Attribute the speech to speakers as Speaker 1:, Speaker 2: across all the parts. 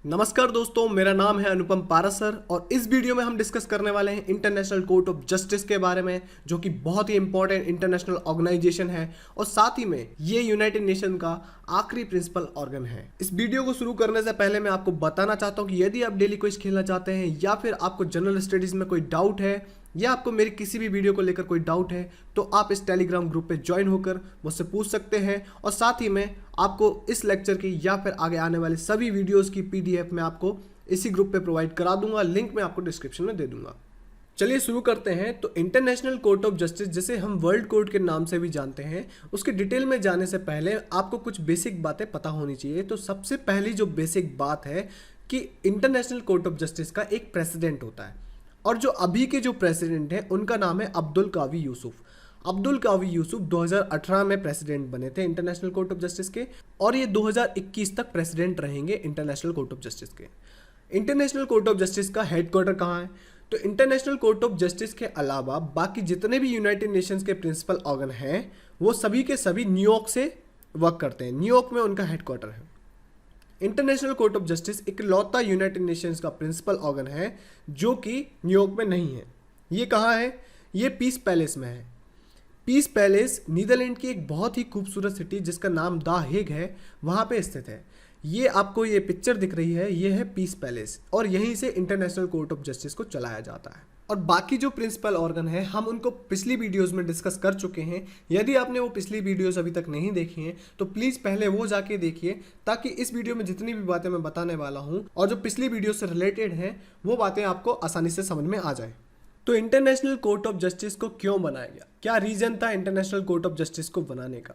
Speaker 1: नमस्कार दोस्तों, मेरा नाम है अनुपम पारासर और इस वीडियो में हम डिस्कस करने वाले हैं इंटरनेशनल कोर्ट ऑफ जस्टिस के बारे में, जो कि बहुत ही इंपॉर्टेंट इंटरनेशनल ऑर्गेनाइजेशन है और साथ ही में ये यूनाइटेड नेशन का आखिरी प्रिंसिपल ऑर्गन है। इस वीडियो को शुरू करने से पहले मैं आपको बताना चाहता हूँ कि यदि आप डेली क्विज खेलना चाहते हैं या फिर आपको जनरल स्टडीज में कोई डाउट है या आपको मेरी किसी भी वीडियो को लेकर कोई डाउट है तो आप इस टेलीग्राम ग्रुप पे ज्वाइन होकर मुझसे पूछ सकते हैं। और साथ ही में आपको इस लेक्चर की या फिर आगे आने वाले सभी वीडियोस की पीडीएफ मैं आपको इसी ग्रुप पे प्रोवाइड करा दूंगा। लिंक मैं आपको डिस्क्रिप्शन में दे दूंगा। चलिए शुरू करते हैं। तो इंटरनेशनल कोर्ट ऑफ जस्टिस, जिसे हम वर्ल्ड कोर्ट के नाम से भी जानते हैं, उसके डिटेल में जाने से पहले आपको कुछ बेसिक बातें पता होनी चाहिए। तो सबसे पहली जो बेसिक बात है कि इंटरनेशनल कोर्ट ऑफ जस्टिस का एक प्रेसिडेंट होता है और जो अभी के जो प्रेसिडेंट हैं उनका नाम है अब्दुल कावी यूसुफ। अब्दुल कावी यूसुफ 2018 में प्रेसिडेंट बने थे इंटरनेशनल कोर्ट ऑफ जस्टिस के और ये 2021 तक प्रेसिडेंट रहेंगे इंटरनेशनल कोर्ट ऑफ जस्टिस के। इंटरनेशनल कोर्ट ऑफ जस्टिस का हेडक्वार्टर कहाँ है? तो इंटरनेशनल कोर्ट ऑफ जस्टिस के अलावा बाकी जितने भी यूनाइटेड नेशंस के प्रिंसिपल ऑर्गन हैं वो सभी के सभी न्यूयॉर्क से वर्क करते हैं। न्यूयॉर्क में उनका हेडक्वार्टर है। इंटरनेशनल कोर्ट ऑफ जस्टिस इकलौता यूनाइटेड नेशंस का प्रिंसिपल ऑर्गन है जो कि न्यूयॉर्क में नहीं है। ये कहाँ है? ये पीस पैलेस में है। पीस पैलेस नीदरलैंड की एक बहुत ही खूबसूरत सिटी जिसका नाम द हेग है, वहाँ पे स्थित है। ये आपको ये पिक्चर दिख रही है, ये है पीस पैलेस और यहीं से इंटरनेशनल कोर्ट ऑफ जस्टिस को चलाया जाता है। और बाकी जो प्रिंसिपल ऑर्गन है हम उनको पिछली वीडियोस में डिस्कस कर चुके हैं। यदि आपने वो पिछली वीडियोस अभी तक नहीं देखी हैं तो प्लीज़ पहले वो जाके देखिए, ताकि इस वीडियो में जितनी भी बातें मैं बताने वाला हूँ और जो पिछली वीडियो से रिलेटेड हैं वो बातें आपको आसानी से समझ में आ जाए। तो इंटरनेशनल कोर्ट ऑफ जस्टिस को क्यों बनाया गया? क्या रीज़न था इंटरनेशनल कोर्ट ऑफ जस्टिस को बनाने का?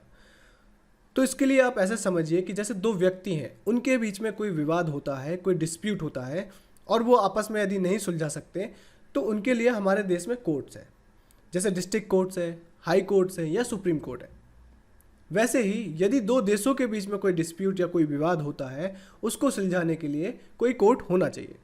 Speaker 1: तो इसके लिए आप ऐसा समझिए कि जैसे दो व्यक्ति हैं, उनके बीच में कोई विवाद होता है, कोई डिस्प्यूट होता है और वो आपस में यदि नहीं सुलझा सकते तो उनके लिए हमारे देश में कोर्ट्स हैं, जैसे डिस्ट्रिक्ट कोर्ट्स है, हाई कोर्ट्स है या सुप्रीम कोर्ट है। वैसे ही यदि दो देशों के बीच में कोई डिस्प्यूट या कोई विवाद होता है, उसको सुलझाने के लिए कोई कोर्ट होना चाहिए।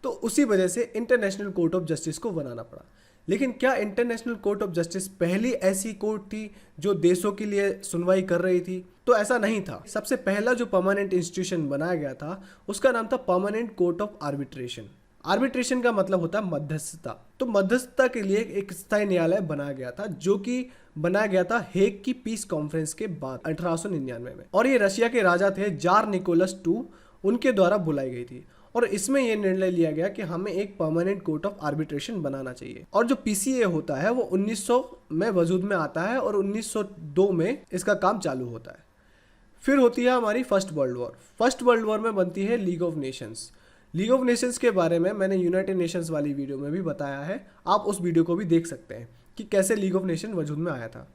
Speaker 1: तो उसी वजह से इंटरनेशनल कोर्ट ऑफ जस्टिस को बनाना पड़ा। लेकिन क्या इंटरनेशनल कोर्ट ऑफ जस्टिस पहली ऐसी कोर्ट थी जो देशों के लिए सुनवाई कर रही थी? तो ऐसा नहीं था। सबसे पहला जो परमानेंट इंस्टीट्यूशन बनाया गया था उसका नाम था permanent court of arbitration. Arbitration का मतलब होता है मध्यस्थता। तो मध्यस्थता के लिए एक स्थायी न्यायालय बनाया गया था जो कि बनाया गया था हेग की पीस कॉन्फ्रेंस के बाद 1899 में। और ये रशिया के राजा थे जार निकोलस II, उनके द्वारा बुलाई गई थी। और इसमें यह निर्णय लिया गया कि हमें एक परमानेंट कोर्ट ऑफ आर्बिट्रेशन बनाना चाहिए। और जो पीसीए होता है वो 1900 में वजूद में आता है और 1902 में इसका काम चालू होता है। फिर होती है हमारी first world war. First world war में बनती है league of Nations. League of Nations के बारे में मैंने यूनाइटेड नेशंस वाली वीडियो में भी बताया है, आप उस वीडियो को भी देख सकते हैं कि कैसे लीग ऑफ नेशन वजूद में आया था।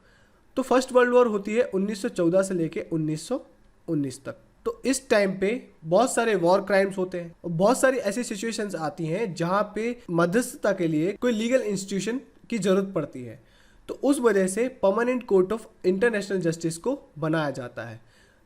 Speaker 1: तो फर्स्ट वर्ल्ड वॉर होती है 1914 से लेके 1919 तक। तो इस टाइम पे बहुत सारे वॉर क्राइम्स होते हैं और बहुत सारी ऐसी सिचुएशंस आती हैं जहाँ पे मध्यस्थता के लिए कोई लीगल इंस्टीट्यूशन की जरूरत पड़ती है। तो उस वजह से permanent court of international justice को बनाया जाता है।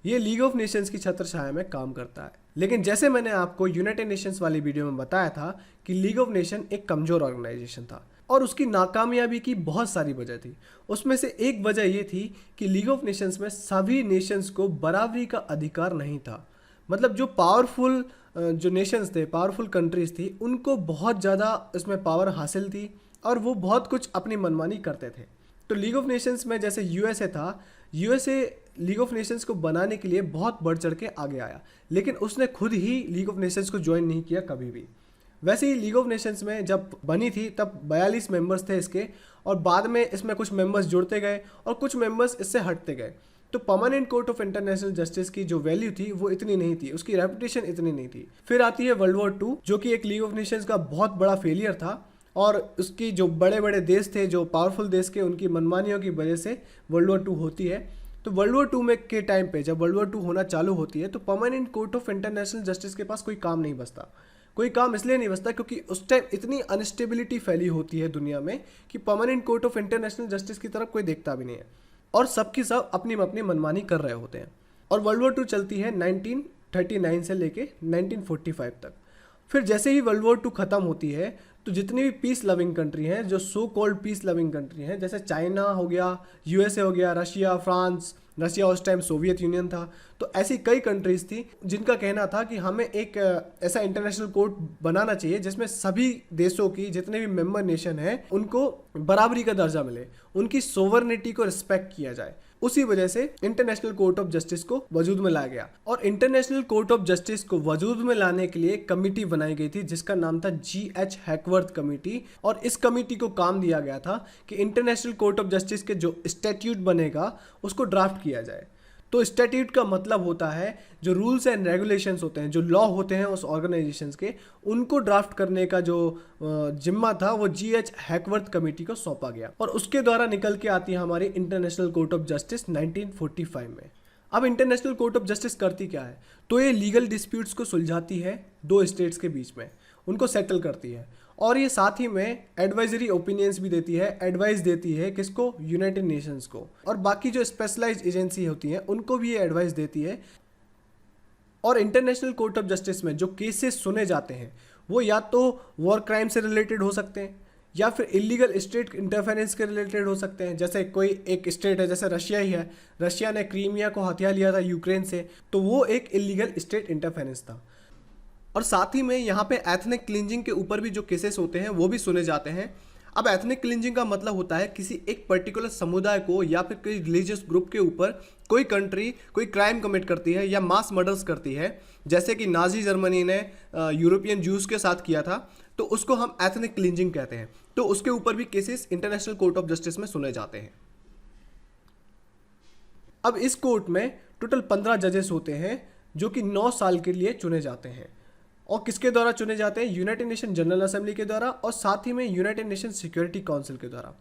Speaker 1: ये लीग ऑफ नेशंस की छत्र छाया में काम करता है। लेकिन जैसे मैंने आपको यूनाइटेड नेशंस वाली वीडियो में बताया था कि लीग ऑफ नेशन एक कमज़ोर ऑर्गेनाइजेशन था और उसकी नाकामयाबी की बहुत सारी वजह थी। उसमें से एक वजह ये थी कि लीग ऑफ नेशंस में सभी नेशंस को बराबरी का अधिकार नहीं था। मतलब जो पावरफुल जो नेशंस थे, पावरफुल कंट्रीज थी, उनको बहुत ज़्यादा इसमें पावर हासिल थी और वो बहुत कुछ अपनी मनमानी करते थे। तो लीग ऑफ नेशंस में जैसे यूएसए था, यूएसए लीग ऑफ नेशंस को बनाने के लिए बहुत बढ़ चढ़ के आगे आया, लेकिन उसने खुद ही लीग ऑफ नेशंस को ज्वाइन नहीं किया कभी भी। वैसे ही लीग ऑफ नेशंस में जब बनी थी तब 42 मेंबर्स थे इसके, और बाद में इसमें कुछ मेंबर्स जुड़ते गए और कुछ मेंबर्स इससे हटते गए। तो permanent court of international justice की जो वैल्यू थी वो इतनी नहीं थी, उसकी रेपुटेशन इतनी नहीं थी। फिर आती है वर्ल्ड वॉर II, जो कि एक लीग ऑफ नेशंस का बहुत बड़ा फेलियर था और उसकी जो बड़े बड़े देश थे, जो पावरफुल देश के, उनकी मनमानियों की वजह से वर्ल्ड वॉर II होती है। तो वर्ल्ड वॉर II में के टाइम पे जब वर्ल्ड वॉर II होना चालू होती है तो permanent court of international justice के पास कोई काम नहीं बचता। कोई काम इसलिए नहीं बचता क्योंकि उस टाइम इतनी अनस्टेबिलिटी फैली होती है दुनिया में कि permanent court of international justice की तरफ कोई देखता भी नहीं है और सबकी सब अपनी अपनी मनमानी कर रहे होते हैं। और वर्ल्ड वॉर II चलती है 1939 से लेके 1945 तक। फिर जैसे ही वर्ल्ड वॉर II खत्म होती है तो जितनी भी पीस लविंग कंट्री हैं, जो so called peace loving country हैं, जैसे चाइना हो गया, यूएसए हो गया, रशिया, फ्रांस रशिया उस टाइम सोवियत यूनियन था। तो ऐसी कई कंट्रीज थी जिनका कहना था कि हमें एक ऐसा इंटरनेशनल कोर्ट बनाना चाहिए जिसमें सभी देशों की जितने भी मेंबर नेशन हैं उनको बराबरी का दर्जा मिले, उनकी सोवरेनिटी को रिस्पेक्ट किया जाए। उसी वजह से इंटरनेशनल कोर्ट ऑफ जस्टिस को वजूद में लाया गया। और इंटरनेशनल कोर्ट ऑफ जस्टिस को वजूद में लाने के लिए कमेटी बनाई गई थी जिसका नाम था GH हैकवर्थ कमेटी। और इस कमेटी को काम दिया गया था कि इंटरनेशनल कोर्ट ऑफ जस्टिस के जो स्टैट्यूट बनेगा उसको ड्राफ्ट किया जाए। तो स्टैट्यूट का मतलब होता है जो रूल्स एंड रेगुलेशंस होते हैं, जो लॉ होते हैं उस ऑर्गेनाइजेशंस के, उनको ड्राफ्ट करने का जो जिम्मा था वो GH हैकवर्थ कमेटी को सौंपा गया। और उसके द्वारा निकल के आती है हमारी इंटरनेशनल कोर्ट ऑफ जस्टिस 1945 में। अब इंटरनेशनल कोर्ट ऑफ जस्टिस करती क्या है? तो ये लीगल डिस्प्यूट्स को सुलझाती है दो स्टेट्स के बीच में, उनको सेटल करती है। और ये साथ ही में एडवाइजरी ओपिनियंस भी देती है, एडवाइस देती है किसको? यूनाइटेड नेशंस को। और बाकी जो स्पेशलाइज्ड एजेंसी होती हैं उनको भी ये एडवाइस देती है। और इंटरनेशनल कोर्ट ऑफ जस्टिस में जो केसेस सुने जाते हैं वो या तो वॉर क्राइम से रिलेटेड हो सकते हैं या फिर इलीगल स्टेट इंटरफेरेंस के रिलेटेड हो सकते हैं। जैसे कोई एक स्टेट है, जैसे रशिया ही है, रशिया ने क्रीमिया को हथिया लिया था यूक्रेन से, तो वो एक इलीगल स्टेट इंटरफेरेंस था। और साथ ही में यहाँ पे एथनिक क्लिंजिंग के ऊपर भी जो केसेस होते हैं वो भी सुने जाते हैं। अब एथनिक क्लिंजिंग का मतलब होता है किसी एक पर्टिकुलर समुदाय को या फिर कोई रिलीजियस ग्रुप के ऊपर कोई कंट्री कोई क्राइम कमिट करती है या मास मर्डर्स करती है, जैसे कि नाजी जर्मनी ने यूरोपियन जूस के साथ किया था, तो उसको हम एथनिक क्लिंजिंग कहते हैं। तो उसके ऊपर भी cases international court of justice में सुने जाते हैं। अब इस कोर्ट में टोटल 15 जजेस होते हैं जो कि 9 साल के लिए चुने जाते हैं। और किसके द्वारा चुने जाते हैं? यूनाइटेड नेशन जनरल असेंबली के द्वारा और साथ ही में यूनाइटेड नेशन सिक्योरिटी काउंसिल के द्वारा।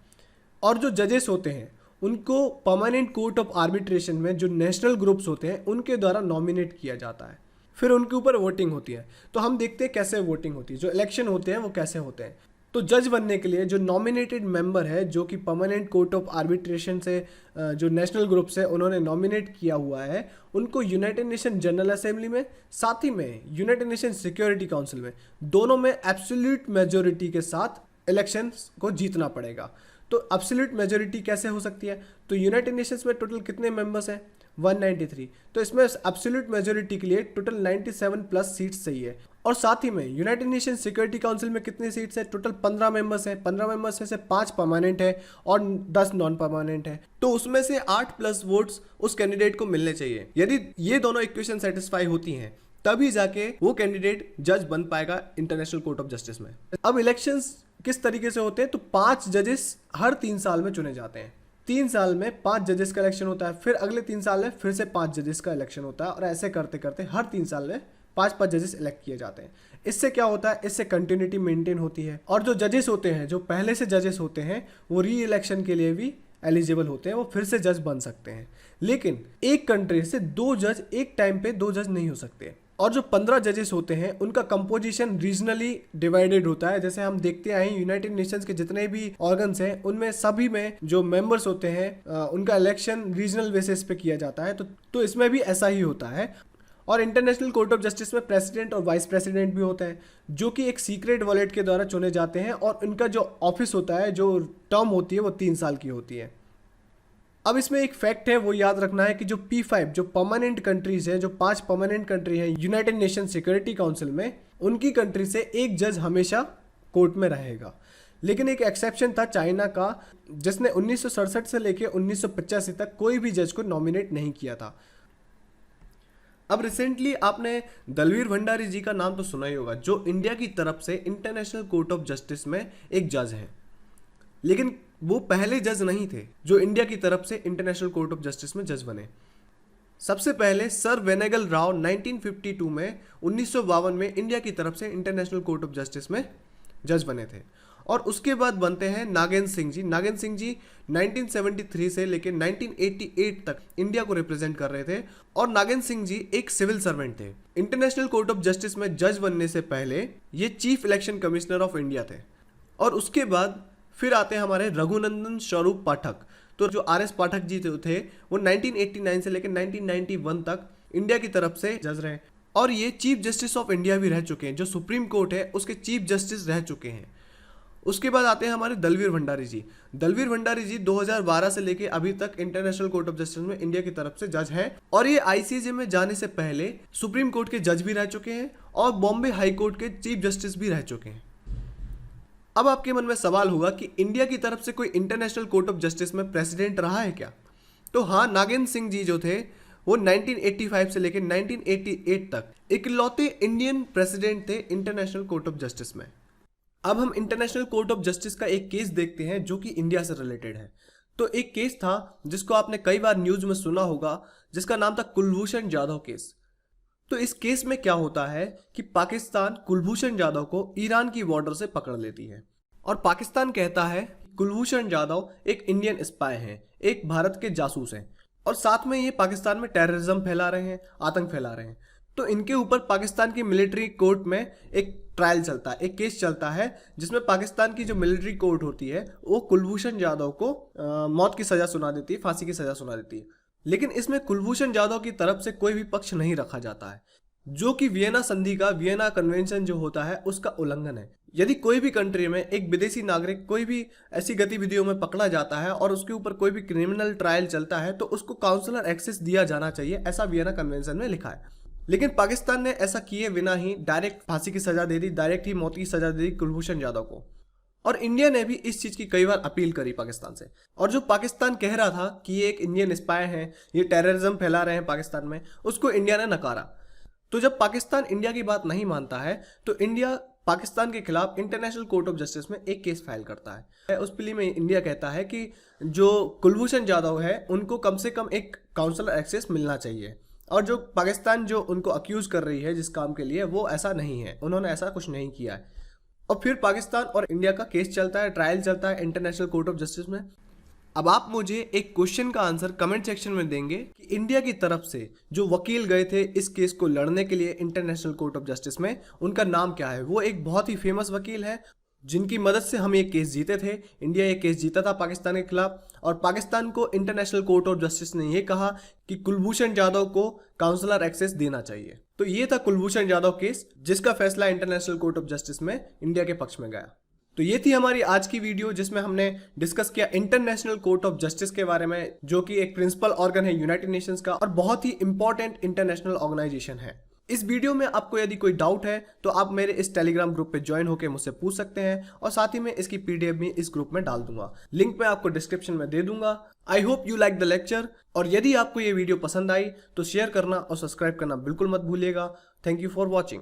Speaker 1: और जो जजेस होते हैं उनको परमानेंट कोर्ट ऑफ आर्बिट्रेशन में जो नेशनल ग्रुप्स होते हैं उनके द्वारा नॉमिनेट किया जाता है। फिर उनके ऊपर वोटिंग होती है। तो हम देखते हैं कैसे वोटिंग होती है, जो इलेक्शन होते हैं वो कैसे होते हैं। तो जज बनने के लिए जो नॉमिनेटेड मेंबर है, जो कि परमानेंट कोर्ट ऑफ आर्बिट्रेशन से जो नेशनल ग्रुप से उन्होंने नॉमिनेट किया हुआ है, उनको यूनाइटेड नेशन जनरल असेंबली में साथ ही में यूनाइटेड नेशन सिक्योरिटी काउंसिल में, दोनों में एब्सोल्यूट मेजोरिटी के साथ इलेक्शंस को जीतना पड़ेगा। तो एब्सोल्यूट मेजोरिटी कैसे हो सकती है? तो यूनाइटेड नेशंस में टोटल कितने मेंबर्स हैं? 193। तो इसमें एब्सोल्यूट मेजोरिटी के लिए टोटल 97 प्लस सीट्स चाहिए। और साथ ही में यूनाइटेड नेशन सिक्योरिटी काउंसिल में कितनी सीट्स है? टोटल 15 मेंबर्स हैं। 15 मेंबर्स में से 5 परमानेंट है और 10 नॉन परमानेंट है। तो उसमें से 8 प्लस वोट्स उस कैंडिडेट को मिलने चाहिए। यदि ये दोनों इक्वेशन सेटिस्फाई होती हैं तभी जाके वो कैंडिडेट जज बन पाएगा इंटरनेशनल कोर्ट ऑफ जस्टिस में। अब इलेक्शंस किस तरीके से होते हैं? तो 5 जजेस हर 3 साल में चुने जाते हैं। 3 साल में 5 जजेस का इलेक्शन होता है, फिर अगले 3 साल में फिर से 5 जजेस का इलेक्शन होता है। और ऐसे करते करते हर 3 साल में 5 जजेस इलेक्ट किए जाते हैं। इससे क्या होता है? इससे कंटिन्यूटी मेंटेन होती है। और जो जजेस होते हैं, जो पहले से जजेस होते हैं, वो री इलेक्शन के लिए भी एलिजिबल होते हैं, वो फिर से जज बन सकते हैं। लेकिन एक कंट्री से 2 जज एक टाइम पे 2 जज नहीं हो सकते। और जो 15 जजेस होते हैं उनका कंपोजिशन रीजनली डिवाइडेड होता है। जैसे हम देखते आए यूनाइटेड नेशंस के जितने भी ऑर्गन्स हैं उनमें सभी में जो मेंबर्स होते हैं उनका इलेक्शन रीजनल बेसिस पे किया जाता है। तो इसमें भी ऐसा ही होता है। और इंटरनेशनल कोर्ट ऑफ जस्टिस में प्रेसिडेंट और वाइस प्रेसिडेंट भी होते हैं जो कि एक सीक्रेट वॉलेट के द्वारा चुने जाते हैं। और उनका जो ऑफिस होता है, जो टर्म होती है, वो 3 साल की होती है। अब इसमें एक फैक्ट है, वो याद रखना है कि जो P5 जो परमानेंट कंट्रीज हैं, जो 5 परमानेंट कंट्री हैं यूनाइटेड नेशन सिक्योरिटी काउंसिल में, उनकी कंट्री से एक जज हमेशा कोर्ट में रहेगा। लेकिन एक एक्सेप्शन था चाइना का, जिसने 1967 से लेकर 1985 तक कोई भी जज को नॉमिनेट नहीं किया था। अब रिसेंटली आपने दलवीर भंडारी जी का नाम तो सुना ही होगा, जो इंडिया की तरफ से इंटरनेशनल कोर्ट ऑफ जस्टिस में एक जज हैं। लेकिन वो पहले जज नहीं थे जो इंडिया की तरफ से इंटरनेशनल कोर्ट ऑफ जस्टिस में जज बने। सबसे पहले सर वेनेगल राव 1952 में 1952 में इंडिया की तरफ से इंटरनेशनल कोर्ट ऑफ जस्टिस में जज बने थे। और उसके बाद बनते हैं नागेंद्र सिंह जी। नागेंद्र सिंह जी 1973 से लेकर 1988 तक इंडिया को रिप्रेजेंट कर रहे थे। और नागेंद्र सिंह जी एक सिविल सर्वेंट थे। इंटरनेशनल कोर्ट ऑफ जस्टिस में जज बनने से पहले ये chief election commissioner of India थे। और उसके बाद फिर आते हैं हमारे रघुनंदन स्वरूप पाठक। तो जो RS पाठक जी थे वो 1989 से लेकर 1991 तक इंडिया की तरफ से जज रहे। और ये चीफ जस्टिस ऑफ इंडिया भी रह चुके हैं, जो सुप्रीम कोर्ट है उसके चीफ जस्टिस रह चुके हैं। उसके बाद आते हैं हमारे दलवीर भंडारी जी। दलवीर भंडारी जी 2012 से लेके अभी तक इंटरनेशनल कोर्ट ऑफ जस्टिस में इंडिया की तरफ से जज हैं और ये आईसीजे में जाने से पहले सुप्रीम कोर्ट के जज भी रह चुके हैं और बॉम्बे हाई कोर्ट के चीफ जस्टिस भी रह चुके हैं। अब आपके मन में सवाल होगा कि इंडिया की तरफ से कोई इंटरनेशनल कोर्ट ऑफ जस्टिस में प्रेसिडेंट रहा है क्या? तो हाँ, नागेंद्र सिंह जी जो थे वो 1985 से लेकर 1988 तक इकलौते इंडियन प्रेसिडेंट थे इंटरनेशनल कोर्ट ऑफ जस्टिस में। अब हम इंटरनेशनल कोर्ट ऑफ जस्टिस का एक केस देखते हैं जो कि इंडिया से रिलेटेड है। तो एक केस था जिसको आपने कई बार न्यूज में सुना होगा, जिसका नाम था कुलभूषण जाधव केस। तो इस केस में क्या होता है कि पाकिस्तान कुलभूषण जाधव को ईरान की बॉर्डर से पकड़ लेती है और पाकिस्तान कहता है कुलभूषण जाधव एक इंडियन स्पाई हैं, एक भारत के जासूस हैं और साथ में ये पाकिस्तान में टेररिज्म फैला रहे हैं, आतंक फैला रहे हैं। तो इनके ऊपर पाकिस्तान की मिलिट्री कोर्ट में एक ट्रायल चलता है, एक केस चलता है जिसमें पाकिस्तान की जो मिलिट्री कोर्ट होती है वो कुलभूषण जाधव को मौत की सजा सुना देती है, फांसी की सजा सुना देती है। लेकिन इसमें कुलभूषण जाधव की तरफ से कोई भी पक्ष नहीं रखा जाता है, जो कि वियना संधि का, वियना कन्वेंशन जो होता है उसका उल्लंघन है। यदि कोई भी कंट्री में एक विदेशी नागरिक कोई भी ऐसी गतिविधियों में पकड़ा जाता है और उसके ऊपर कोई भी क्रिमिनल ट्रायल चलता है तो उसको काउंसलर एक्सेस दिया जाना चाहिए, ऐसा वियना कन्वेंशन में लिखा है। लेकिन पाकिस्तान ने ऐसा किए बिना ही डायरेक्ट फांसी की सजा दे दी, डायरेक्ट ही मौत की सजा दे दी कुलभूषण जाधव को। और इंडिया ने भी इस चीज की कई बार अपील करी पाकिस्तान से। और जो पाकिस्तान कह रहा था कि ये एक इंडियन स्पाई हैं, ये टेररिज्म फैला रहे हैं पाकिस्तान में, उसको इंडिया ने नकारा। तो जब पाकिस्तान इंडिया की बात नहीं मानता है तो इंडिया पाकिस्तान के खिलाफ इंटरनेशनल कोर्ट ऑफ जस्टिस में एक केस फाइल करता है। उस प्ली में इंडिया कहता है कि जो कुलभूषण जाधव है उनको कम से कम एक काउंसलर एक्सेस मिलना चाहिए और जो पाकिस्तान जो उनको अक्यूज कर रही है जिस काम के लिए, वो ऐसा नहीं है, उन्होंने ऐसा कुछ नहीं किया है। और फिर पाकिस्तान और इंडिया का केस चलता है, ट्रायल चलता है इंटरनेशनल कोर्ट ऑफ जस्टिस में। अब आप मुझे एक क्वेश्चन का आंसर कमेंट सेक्शन में देंगे कि इंडिया की तरफ से जो वकील गए थे इस केस को लड़ने के लिए इंटरनेशनल कोर्ट ऑफ जस्टिस में, उनका नाम क्या है। वो एक बहुत ही फेमस वकील है जिनकी मदद से हम ये केस जीते थे। इंडिया ये केस जीता था पाकिस्तान के खिलाफ और पाकिस्तान को इंटरनेशनल कोर्ट ऑफ जस्टिस ने ये कहा कि कुलभूषण जाधव को काउंसलर एक्सेस देना चाहिए। तो ये था कुलभूषण जाधव केस जिसका फैसला इंटरनेशनल कोर्ट ऑफ जस्टिस में इंडिया के पक्ष में गया। तो ये थी हमारी आज की वीडियो जिसमें हमने डिस्कस किया इंटरनेशनल कोर्ट ऑफ जस्टिस के बारे में, जो कि एक प्रिंसिपल ऑर्गन है यूनाइटेड नेशंस का और बहुत ही इंपॉर्टेंट इंटरनेशनल ऑर्गेनाइजेशन है। इस वीडियो में आपको यदि कोई डाउट है तो आप मेरे इस टेलीग्राम ग्रुप पे ज्वाइन होकर मुझसे पूछ सकते हैं और साथ ही में इसकी पीडीएफ भी इस ग्रुप में डाल दूंगा। लिंक मैं आपको डिस्क्रिप्शन में दे दूंगा। I hope you like the lecture और यदि आपको ये वीडियो पसंद आई तो शेयर करना और सब्सक्राइब करना बिल्कुल मत भूलिएगा। Thank you for watching.